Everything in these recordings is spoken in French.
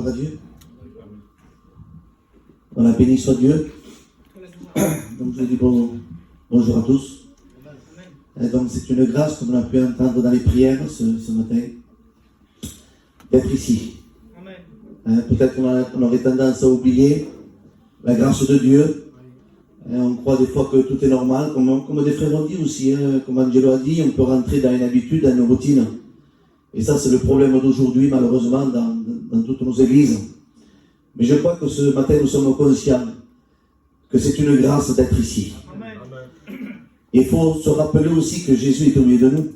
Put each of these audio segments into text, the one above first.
Gloire à Dieu. Voilà, béni soit Dieu. Donc je dis bonjour à tous. Et donc c'est une grâce, comme on a pu entendre dans les prières ce matin, d'être ici. Peut-être qu'on aurait tendance à oublier la grâce de Dieu. On croit des fois que tout est normal, comme des frères ont dit aussi, comme Angelo a dit, on peut rentrer dans une habitude, dans une routine. Et ça, c'est le problème d'aujourd'hui, malheureusement, dans toutes nos églises. Mais je crois que ce matin, nous sommes conscients que c'est une grâce d'être ici. Il faut se rappeler aussi que Jésus est au milieu de nous.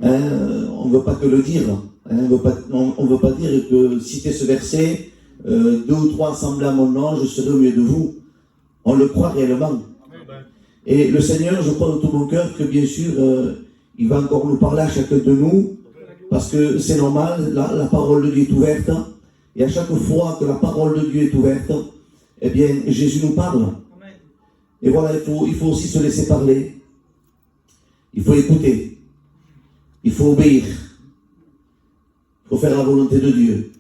On ne veut pas que le dire. On ne veut pas dire que citer ce verset, 2 ou 3 assemblés à mon nom, je serai au milieu de vous. On le croit réellement. Et le Seigneur, je crois de tout mon cœur que bien sûr, il va encore nous parler à chacun de nous, parce que c'est normal, la parole de Dieu est ouverte, et à chaque fois que la parole de Dieu est ouverte, eh bien, Jésus nous parle. Et voilà, il faut aussi se laisser parler. Il faut écouter. Il faut obéir. Il faut faire la volonté de Dieu.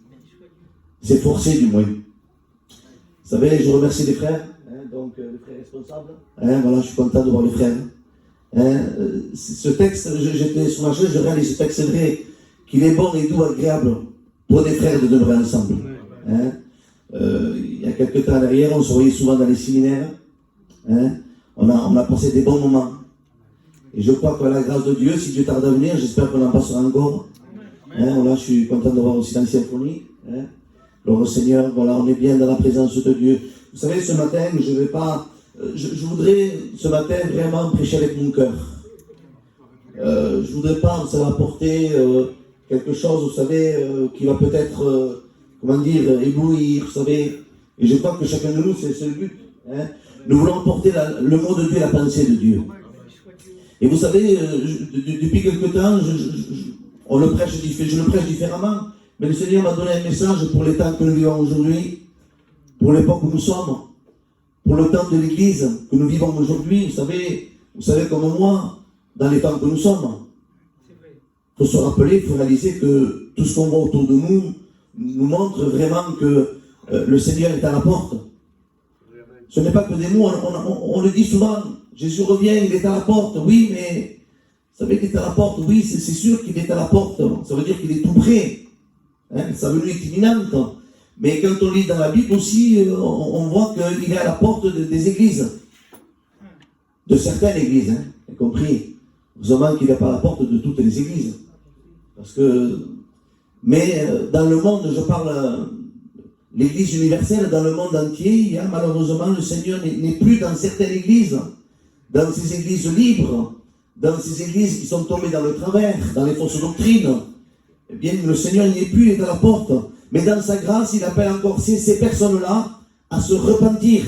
C'est forcé du moins. Vous savez, je remercie les frères, donc les frères responsables. Voilà, je suis content de voir les frères. Ce texte, j'étais sur ma chaise, je réalise ce texte, c'est vrai qu'il est bon et doux, agréable pour des frères de demeurer ensemble. Il y a quelques temps derrière, on se voyait souvent dans les séminaires. On a passé des bons moments. Et je crois que la grâce de Dieu, si Dieu tarde à venir, j'espère qu'on en passera encore. Voilà, je suis content de voir aussi dans les symphonies. Alors Seigneur, voilà, on est bien dans la présence de Dieu. Vous savez, ce matin, je voudrais ce matin vraiment prêcher avec mon cœur. Je voudrais pas, vous savez, apporter quelque chose, vous savez, qui va peut-être, éblouir, vous savez. Et je crois que chacun de nous, c'est le but. Nous voulons porter le mot de Dieu, la pensée de Dieu. Et vous savez, depuis quelque temps, je le prêche différemment, mais le Seigneur m'a donné un message pour les temps que nous vivons aujourd'hui, pour l'époque où nous sommes, pour le temps de l'Église que nous vivons aujourd'hui. Vous savez comme moi, dans les temps que nous sommes, il faut se rappeler, il faut réaliser que tout ce qu'on voit autour de nous nous montre vraiment que le Seigneur est à la porte. Ce n'est pas que des mots, on le dit souvent, Jésus revient, il est à la porte, oui, mais vous savez qu'il est à la porte, oui, c'est sûr qu'il est à la porte, ça veut dire qu'il est tout près, sa venue est imminente, mais quand on lit dans la Bible aussi, on voit qu'il est à la porte des églises, de certaines églises, y compris, heureusement qu'il n'est pas à la porte de toutes les églises, mais dans le monde, je parle... L'Église universelle dans le monde entier, malheureusement, le Seigneur n'est plus dans certaines églises, dans ces églises libres, dans ces églises qui sont tombées dans le travers, dans les fausses doctrines. Eh bien, le Seigneur n'y est plus, il est à la porte. Mais dans sa grâce, il appelle encore ces personnes-là à se repentir.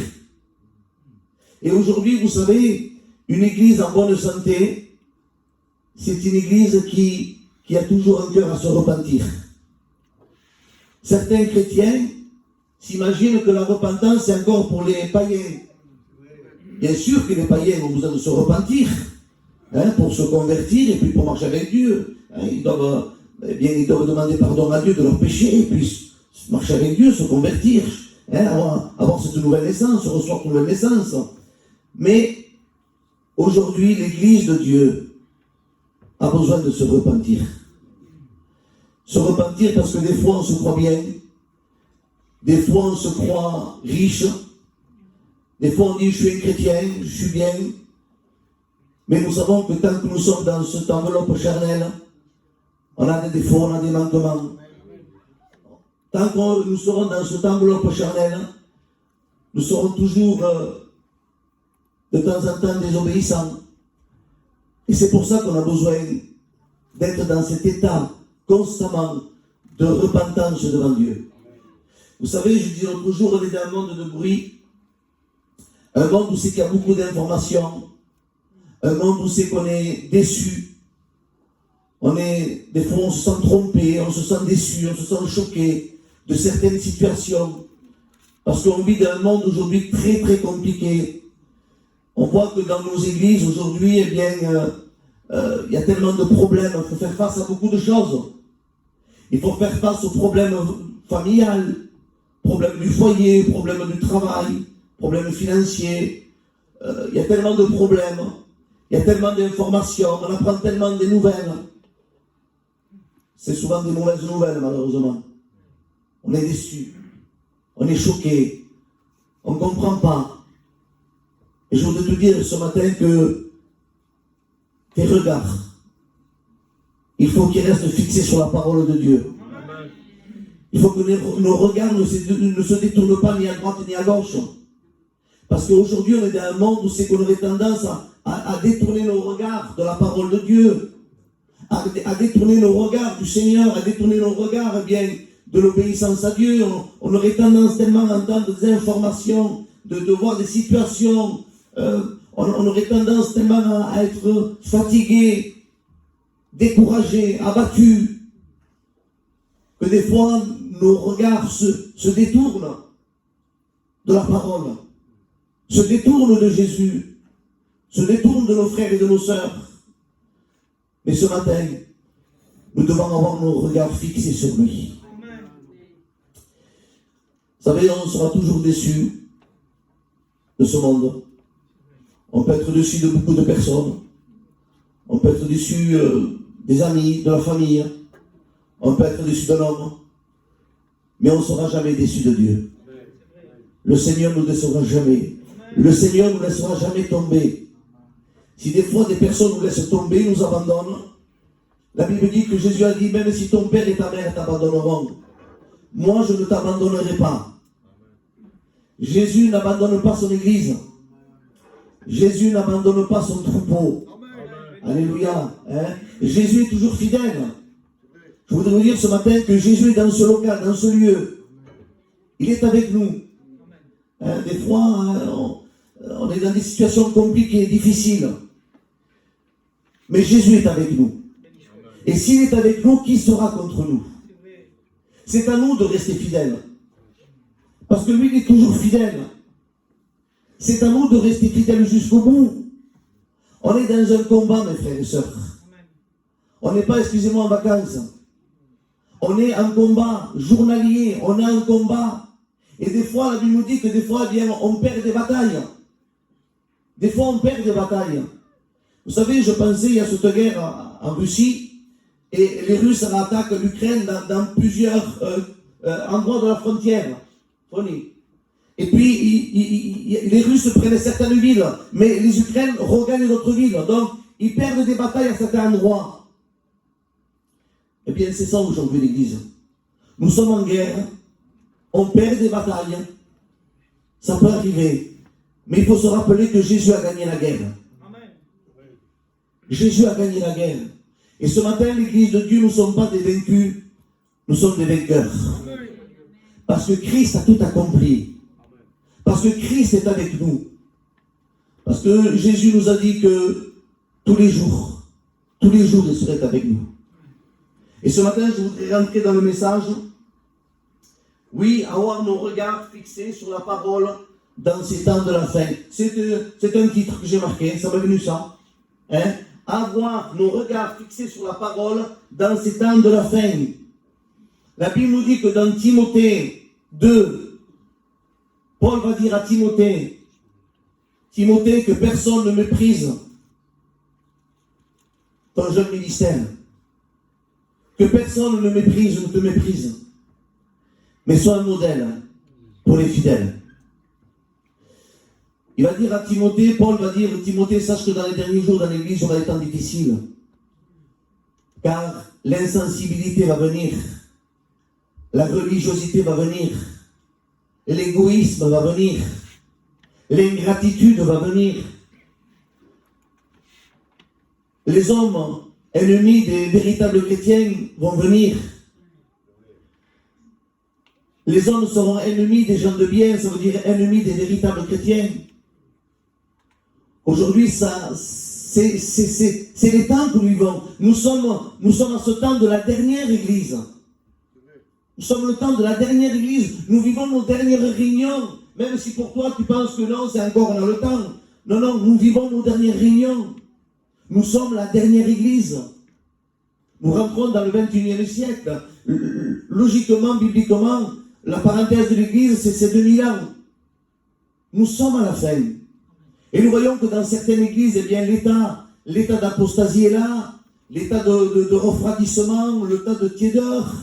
Et aujourd'hui, vous savez, une église en bonne santé, c'est une église qui a toujours un cœur à se repentir. Certains chrétiens s'imaginent que la repentance, c'est encore pour les païens. Bien sûr que les païens ont besoin de se repentir, pour se convertir et puis pour marcher avec Dieu. Ils doivent demander pardon à Dieu de leurs péchés et puis marcher avec Dieu, se convertir, avoir cette nouvelle naissance, recevoir cette nouvelle naissance. Mais aujourd'hui, l'Église de Dieu a besoin de se repentir. Se repentir parce que des fois on se croit bien, des fois on se croit riche, des fois on dit je suis un chrétien, je suis bien, mais nous savons que tant que nous sommes dans cette enveloppe charnelle, on a des défauts, on a des manquements. Tant que nous serons dans cette enveloppe charnelle, nous serons toujours de temps en temps désobéissants. Et c'est pour ça qu'on a besoin d'être dans cet état constamment de repentance devant Dieu. Vous savez, je dis l'autre jour, on est dans un monde de bruit, un monde où c'est qu'il y a beaucoup d'informations, un monde où c'est qu'on est déçu, des fois on se sent trompé, on se sent déçu, on se sent choqué de certaines situations, parce qu'on vit dans un monde aujourd'hui très très compliqué. On voit que dans nos églises aujourd'hui, eh bien, il y a tellement de problèmes, il faut faire face à beaucoup de choses. Il faut faire face aux problèmes familial, problème du foyer, problème du travail, problème financier. Il y a tellement de problèmes, il y a tellement d'informations, on apprend tellement des nouvelles. C'est souvent des mauvaises nouvelles, malheureusement. On est déçu, on est choqué, on ne comprend pas. Et je voudrais te dire ce matin que tes regards, il faut qu'ils restent fixés sur la parole de Dieu. Il faut que nos regards ne se détournent pas ni à droite ni à gauche. Parce qu'aujourd'hui, on est dans un monde où c'est qu'on aurait tendance à détourner nos regards de la parole de Dieu, à détourner nos regards du Seigneur, à détourner nos regards de l'obéissance à Dieu. On aurait tendance tellement à entendre des informations, de voir des situations. On aurait tendance tellement à être fatigué, découragé, abattu, que des fois nos regards se détournent de la parole, se détournent de Jésus, se détournent de nos frères et de nos sœurs. Mais ce matin, nous devons avoir nos regards fixés sur lui. Vous savez, on sera toujours déçu de ce monde. On peut être déçu de beaucoup de personnes. On peut être déçu des amis, de la famille. On peut être déçu d'un homme. Mais on ne sera jamais déçu de Dieu. Le Seigneur ne nous décevra jamais. Le Seigneur ne nous laissera jamais tomber. Si des fois des personnes nous laissent tomber, nous abandonnent, la Bible dit que Jésus a dit, même si ton père et ta mère t'abandonneront, moi je ne t'abandonnerai pas. Jésus n'abandonne pas son église. Jésus n'abandonne pas son troupeau. Alléluia. Jésus est toujours fidèle. Je voudrais vous dire ce matin que Jésus est dans ce local, dans ce lieu. Il est avec nous. Des fois, on est dans des situations compliquées, difficiles. Mais Jésus est avec nous. Et s'il est avec nous, qui sera contre nous? C'est à nous de rester fidèles. Parce que lui, il est toujours fidèle. C'est à nous de rester fidèles jusqu'au bout. On est dans un combat, mes frères et sœurs. On n'est pas, excusez-moi, en vacances. On est en combat journalier. On est en combat. Et des fois, la Bible nous dit que des fois, bien, on perd des batailles. Des fois, on perd des batailles. Vous savez, je pensais, il y a cette guerre en Russie, et les Russes attaquent l'Ukraine dans plusieurs endroits de la frontière. Et puis, les Russes prennent certaines villes, mais les Ukrainiens regagnent d'autres villes. Donc, ils perdent des batailles à certains endroits. Eh bien, c'est ça aujourd'hui l'Église. Nous sommes en guerre, on perd des batailles. Ça peut arriver. Mais il faut se rappeler que Jésus a gagné la guerre. Jésus a gagné la guerre. Et ce matin, l'Église de Dieu, nous ne sommes pas des vaincus, nous sommes des vainqueurs. Parce que Christ a tout accompli. Parce que Christ est avec nous. Parce que Jésus nous a dit que tous les jours, il serait avec nous. Et ce matin, je voudrais rentrer dans le message. Oui, avoir nos regards fixés sur la parole dans ces temps de la fin. C'est un titre que j'ai marqué, ça m'est venu ça. Avoir nos regards fixés sur la parole dans ces temps de la fin. La Bible nous dit que dans Timothée 2, Paul va dire à Timothée, que personne ne méprise ton jeune ministère. Que personne ne te méprise. Mais sois un modèle pour les fidèles. Il va dire à Timothée, Paul va dire, Timothée, sache que dans les derniers jours, dans l'église, il y aura des temps difficiles. Car l'insensibilité va venir. La religiosité va venir. L'égoïsme va venir. L'ingratitude va venir. Les hommes ennemis des véritables chrétiens vont venir. Les hommes seront ennemis des gens de bien, ça veut dire ennemis des véritables chrétiens. Aujourd'hui, c'est les temps que nous vivons. Nous sommes à ce temps de la dernière église. Nous sommes le temps de la dernière église. Nous vivons nos dernières réunions. Même si pour toi, tu penses que non, c'est encore, on a le temps. Non, nous vivons nos dernières réunions. Nous sommes la dernière église. Nous rentrons dans le 21e siècle. logiquement, bibliquement, la parenthèse de l'Église, c'est 2000 ans. Nous sommes à la fin. Et nous voyons que dans certaines églises, eh bien, l'état d'apostasie est là, l'état de refroidissement, l'état de tiédeur,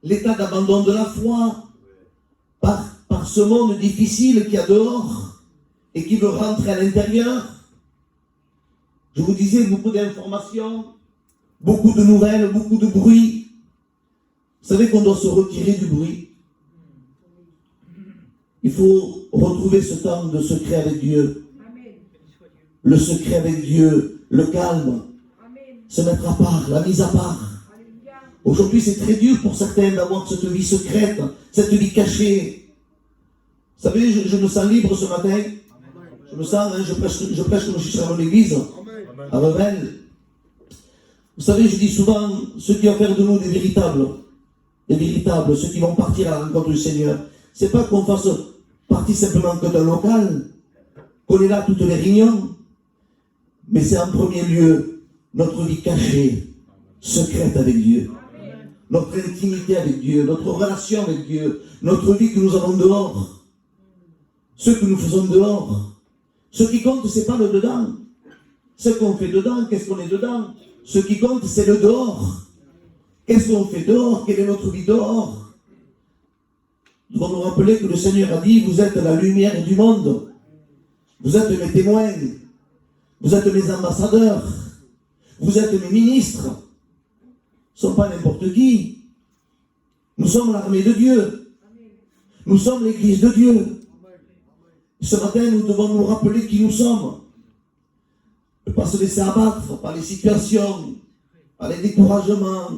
l'état d'abandon de la foi, par ce monde difficile qu'il y a dehors et qui veut rentrer à l'intérieur. Je vous disais, beaucoup d'informations, beaucoup de nouvelles, beaucoup de bruit. Vous savez qu'on doit se retirer du bruit. Il faut retrouver ce temps de secret avec Dieu. Le secret avec Dieu, le calme, se mettre à part, la mise à part. Aujourd'hui, c'est très dur pour certains d'avoir cette vie secrète, cette vie cachée. Vous savez, je me sens libre ce matin. Je me sens, je prêche comme je suis à mon église, à Revel. Vous savez, je dis souvent, ceux qui vont faire de nous des véritables, ceux qui vont partir à la rencontre du Seigneur, c'est pas qu'on fasse partie simplement que d'un local, qu'on est là toutes les réunions, mais c'est en premier lieu notre vie cachée, secrète avec Dieu, notre intimité avec Dieu, notre relation avec Dieu, notre vie que nous avons dehors, ce que nous faisons dehors. Ce qui compte, c'est pas le dedans. Ce qu'on fait dedans, qu'est-ce qu'on est dedans? Ce qui compte, c'est le dehors. Qu'est-ce qu'on fait dehors? Quelle est notre vie dehors? Nous devons nous rappeler que le Seigneur a dit, vous êtes la lumière du monde. Vous êtes mes témoins. Vous êtes mes ambassadeurs. Vous êtes mes ministres. Nous ne sommes pas n'importe qui. Nous sommes l'armée de Dieu. Nous sommes l'Église de Dieu. Ce matin, nous devons nous rappeler qui nous sommes. Ne pas se laisser abattre par les situations, par les découragements,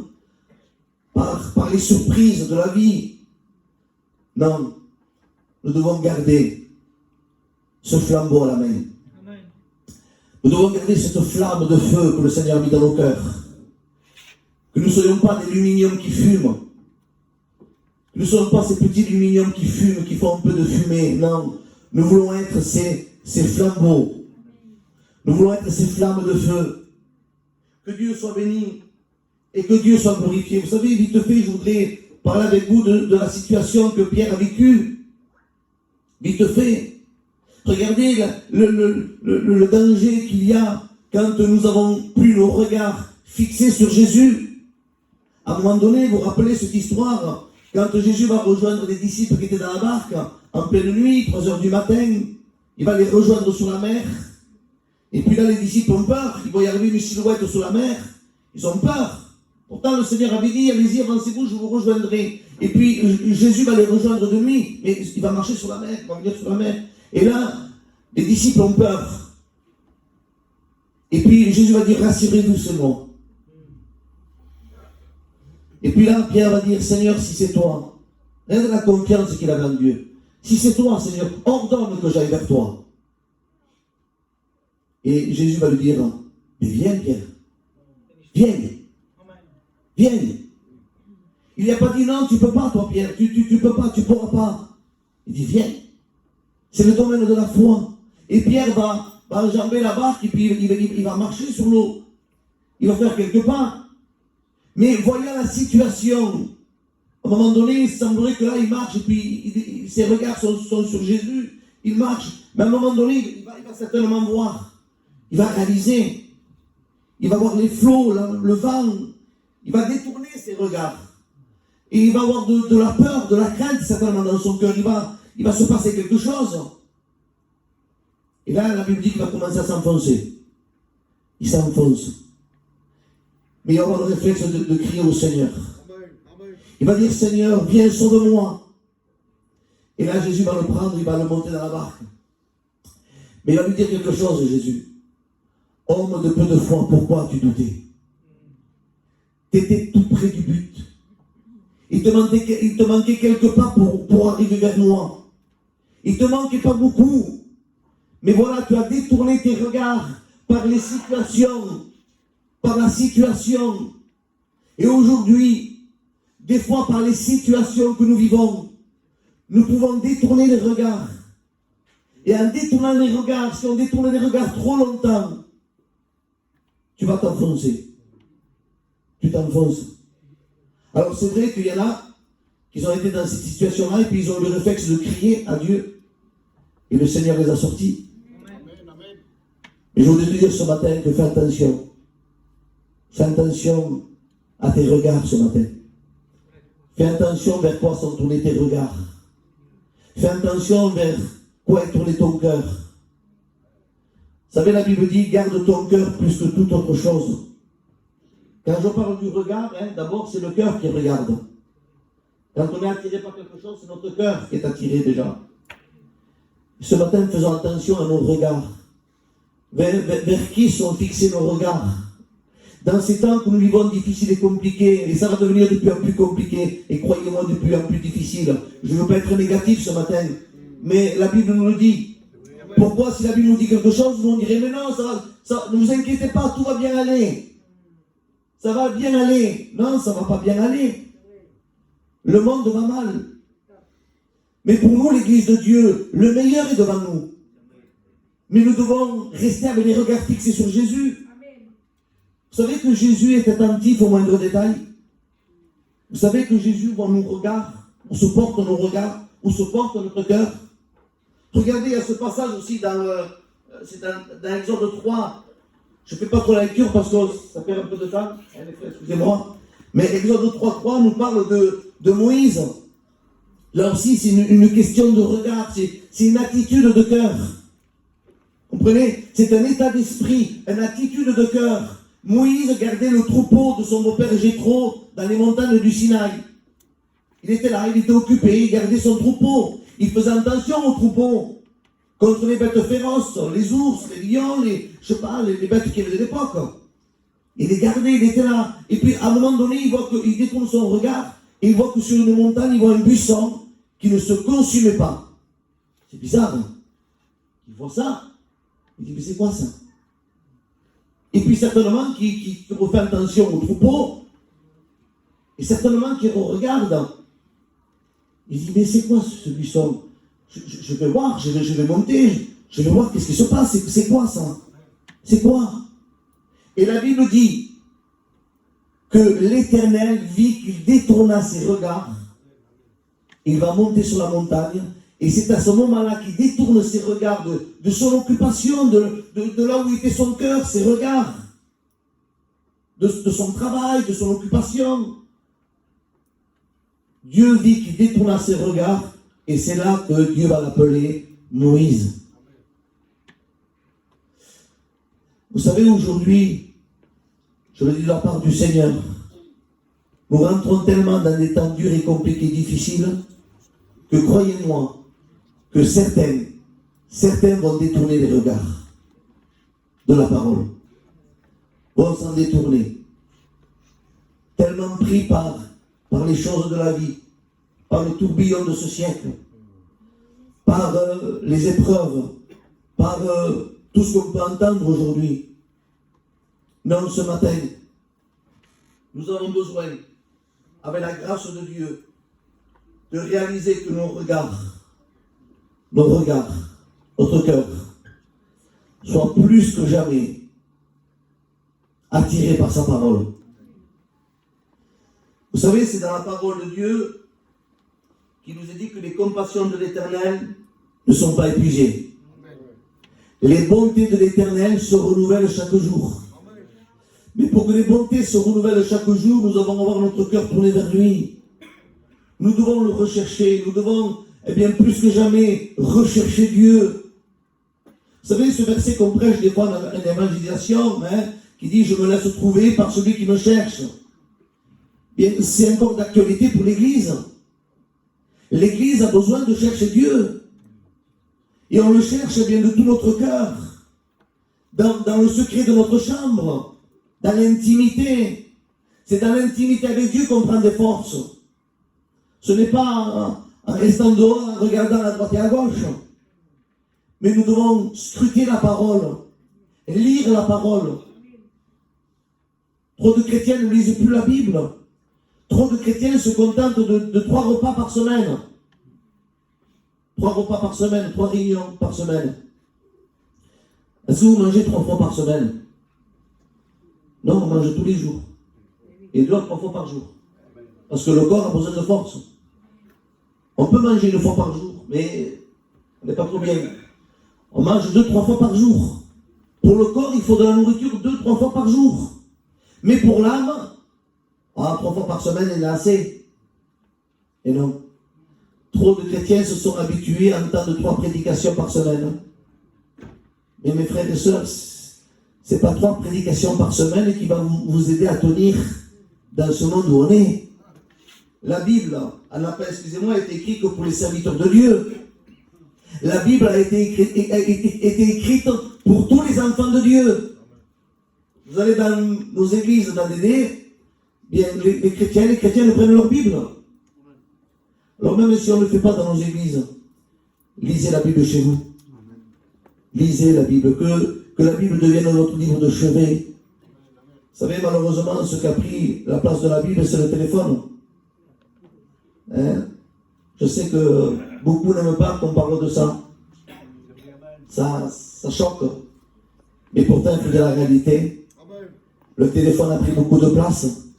par les surprises de la vie. Non, nous devons garder ce flambeau à la main. Nous devons garder cette flamme de feu que le Seigneur a mis dans nos cœurs. Que nous ne soyons pas des luminiums qui fument. Que nous ne soyons pas ces petits luminiums qui fument, qui font un peu de fumée. Non, nous voulons être ces flambeaux. Nous voulons être ces flammes de feu. Que Dieu soit béni et que Dieu soit glorifié. Vous savez, vite fait, je voudrais parler avec vous de la situation que Pierre a vécue. Vite fait. Regardez le danger qu'il y a quand nous n'avons plus nos regards fixés sur Jésus. À un moment donné, vous vous rappelez cette histoire, quand Jésus va rejoindre les disciples qui étaient dans la barque, en pleine nuit, 3 heures du matin, il va les rejoindre sur la mer. Et puis là, les disciples ont peur, ils voient y arriver une silhouette sur la mer, ils ont peur. Pourtant, le Seigneur avait dit, allez-y, avancez-vous, je vous rejoindrai. Et puis, Jésus va les rejoindre de nuit, mais il va marcher sur la mer, il va venir sur la mer. Et là, les disciples ont peur. Et puis, Jésus va dire, rassurez-vous seulement. Et puis là, Pierre va dire, Seigneur, si c'est toi, regarde la confiance qu'il avait en Dieu. Si c'est toi, Seigneur, ordonne que j'aille vers toi. Et Jésus va lui dire, mais viens, Pierre. Viens. Viens. Il n'a pas dit, non, tu ne peux pas, toi, Pierre. Tu ne peux pas, tu ne pourras pas. Il dit, viens. C'est le domaine de la foi. Et Pierre va enjamber la barque et puis il va marcher sur l'eau. Il va faire quelques pas. Mais voyant la situation, à un moment donné, il semblerait que là, il marche et puis ses regards sont sur Jésus. Il marche. Mais à un moment donné, il va certainement voir. Il va réaliser. Il va voir les flots, le vent. Il va détourner ses regards. Et il va avoir de la peur, de la crainte certainement dans son cœur. Il va se passer quelque chose. Et là, la Bible dit qu'il va commencer à s'enfoncer. Il s'enfonce. Mais il va avoir le réflexe de crier au Seigneur. Il va dire, Seigneur, viens, sauve-moi. Et là, Jésus va le prendre, il va le monter dans la barque. Mais il va lui dire quelque chose, Jésus. Homme de peu de foi, pourquoi tu doutais? Tu étais tout près du but. Il te manquait quelques pas pour arriver vers moi. Il te manquait pas beaucoup. Mais voilà, tu as détourné tes regards par les situations, par la situation. Et aujourd'hui, des fois par les situations que nous vivons, nous pouvons détourner les regards. Et en détournant les regards, si on détourne les regards trop longtemps, tu vas t'enfoncer. Tu t'enfonces. Alors c'est vrai qu'il y en a qui ont été dans cette situation-là et puis ils ont eu le réflexe de crier à Dieu. Et le Seigneur les a sortis. Mais je voudrais te dire ce matin que fais attention. Fais attention à tes regards ce matin. Fais attention vers quoi sont tournés tes regards. Fais attention vers quoi est tourné ton cœur. Vous savez, la Bible dit, garde ton cœur plus que toute autre chose. Quand je parle du regard, d'abord c'est le cœur qui regarde. Quand on est attiré par quelque chose, c'est notre cœur qui est attiré déjà. Ce matin, faisons attention à nos regards. Vers qui sont fixés nos regards? Dans ces temps que nous vivons difficiles et compliqués, et ça va devenir de plus en plus compliqué, et croyez-moi, de plus en plus difficile. Je ne veux pas être négatif ce matin, mais la Bible nous le dit. Pourquoi, si la Bible nous dit quelque chose, nous on dirait, mais non, ne vous inquiétez pas, tout va bien aller. Ça va bien aller. Non, ça ne va pas bien aller. Le monde va mal. Mais pour nous, l'Église de Dieu, le meilleur est devant nous. Mais nous devons rester avec les regards fixés sur Jésus. Vous savez que Jésus est attentif aux moindres détails. Vous savez que Jésus voit nos regards, où se portent nos regards, où se porte notre cœur. Regardez, il y a ce passage aussi c'est dans Exode 3. Je ne fais pas trop la lecture parce que ça perd un peu de temps. Excusez-moi. Mais Exode 3 nous parle de Moïse. Là aussi, c'est une question de regard, c'est une attitude de cœur. Comprenez? C'est un état d'esprit, une attitude de cœur. Moïse gardait le troupeau de son beau-père Jéthro dans les montagnes du Sinaï. Il était là, il était occupé, il gardait son troupeau. Il faisait attention au troupeau contre les bêtes féroces, les ours, les lions, les bêtes qu'il y avait de l'époque. Il les gardait, il était là. Et puis à un moment donné, il détourne son regard et il voit que sur une montagne, il voit un buisson qui ne se consumait pas. C'est bizarre. Hein? Il voit ça. Il dit, mais c'est quoi ça? Et puis certainement qui refait attention au troupeau, et certainement qui regarde. Il dit, mais c'est quoi ce buisson? Je vais voir, je vais monter, je vais voir qu'est-ce qui se passe, c'est quoi ça? C'est quoi? Et la Bible dit que l'Éternel vit qu'il détourna ses regards, il va monter sur la montagne, et c'est à ce moment-là qu'il détourne ses regards de son occupation, de là où était son cœur, ses regards, de son travail, de son occupation. Dieu dit qu'il détourna ses regards, et c'est là que Dieu va l'appeler Moïse. Vous savez, aujourd'hui, je le dis de la part du Seigneur, nous rentrons tellement dans des temps durs et compliqués, difficiles, que croyez-moi, que certains vont détourner les regards de la parole, vont s'en détourner, tellement pris par les choses de la vie, par le tourbillon de ce siècle, par les épreuves, par tout ce qu'on peut entendre aujourd'hui. Non, ce matin, nous avons besoin, avec la grâce de Dieu, de réaliser que nos regards, notre cœur, soient plus que jamais attirés par sa parole. Vous savez, c'est dans la parole de Dieu qu'il nous est dit que les compassions de l'Éternel ne sont pas épuisées. Les bontés de l'Éternel se renouvellent chaque jour. Mais pour que les bontés se renouvellent chaque jour, nous devons avoir notre cœur tourné vers lui. Nous devons le rechercher. Nous devons, plus que jamais, rechercher Dieu. Vous savez, ce verset qu'on prêche des fois dans l'évangélisation, qui dit « Je me laisse trouver par celui qui me cherche ». Bien, c'est encore d'actualité pour l'Église. L'Église a besoin de chercher Dieu. Et on le cherche bien de tout notre cœur. Dans le secret de notre chambre. Dans l'intimité. C'est dans l'intimité avec Dieu qu'on prend des forces. Ce n'est pas en restant dehors, en regardant à droite et à gauche. Mais nous devons scruter la parole. Lire la parole. Trop de chrétiens ne lisent plus la Bible. Trop de chrétiens se contentent de 3 repas par semaine. 3 repas par semaine, 3 réunions par semaine. Est-ce que vous mangez 3 fois par semaine? Non, on mange tous les jours. Et 2 à 3 fois par jour. Parce que le corps a besoin de force. On peut manger 1 fois par jour, mais on n'est pas trop bien. On mange 2-3 fois par jour. Pour le corps, il faut de la nourriture 2-3 fois par jour. Mais pour l'âme, 3 fois par semaine, il est assez. Et non. Trop de chrétiens se sont habitués à entendre 3 prédications par semaine. Mais mes frères et sœurs, ce n'est pas 3 prédications par semaine qui vont vous aider à tenir dans ce monde où on est. La Bible, elle n'a pas, excusez-moi, été écrite que pour les serviteurs de Dieu. La Bible a été écrite pour tous les enfants de Dieu. Vous allez dans nos églises, dans bien, les chrétiens prennent leur Bible. Alors même si on ne le fait pas dans nos églises, lisez la Bible chez vous. Lisez la Bible, que la Bible devienne notre livre de chevet. Vous savez, malheureusement, ce qui a pris la place de la Bible, c'est le téléphone. Hein? Je sais que beaucoup n'aiment pas qu'on parle de ça. Ça choque. Mais pourtant, il faut dire la réalité. Le téléphone a pris beaucoup de place.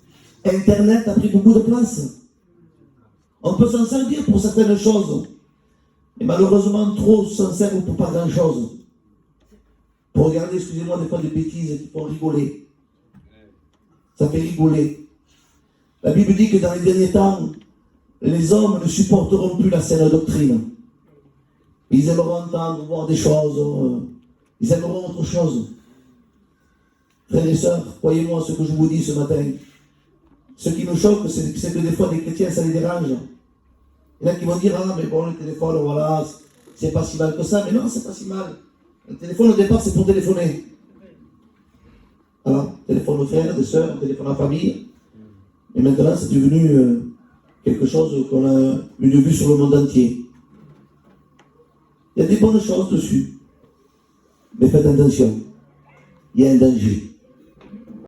Internet a pris beaucoup de place. On peut s'en servir pour certaines choses. Mais malheureusement, trop s'en sert pour pas grand-chose. Pour regarder, excusez-moi, des fois des bêtises qui font rigoler. Ça fait rigoler. La Bible dit que dans les derniers temps, les hommes ne supporteront plus la saine doctrine. Ils aimeront entendre, voir des choses. Ils aimeront autre chose. Frères et sœurs, croyez-moi ce que je vous dis ce matin. Ce qui nous choque, c'est que des fois, les chrétiens, ça les dérange. Il y en a qui vont dire, ah, mais bon, le téléphone, voilà, c'est pas si mal que ça. Mais non, c'est pas si mal. Le téléphone, au départ, c'est pour téléphoner. Alors, téléphone aux frères, des sœurs, téléphone à la famille. Et maintenant, c'est devenu quelque chose qu'on a une vue sur le monde entier. Il y a des bonnes choses dessus. Mais faites attention. Il y a un danger.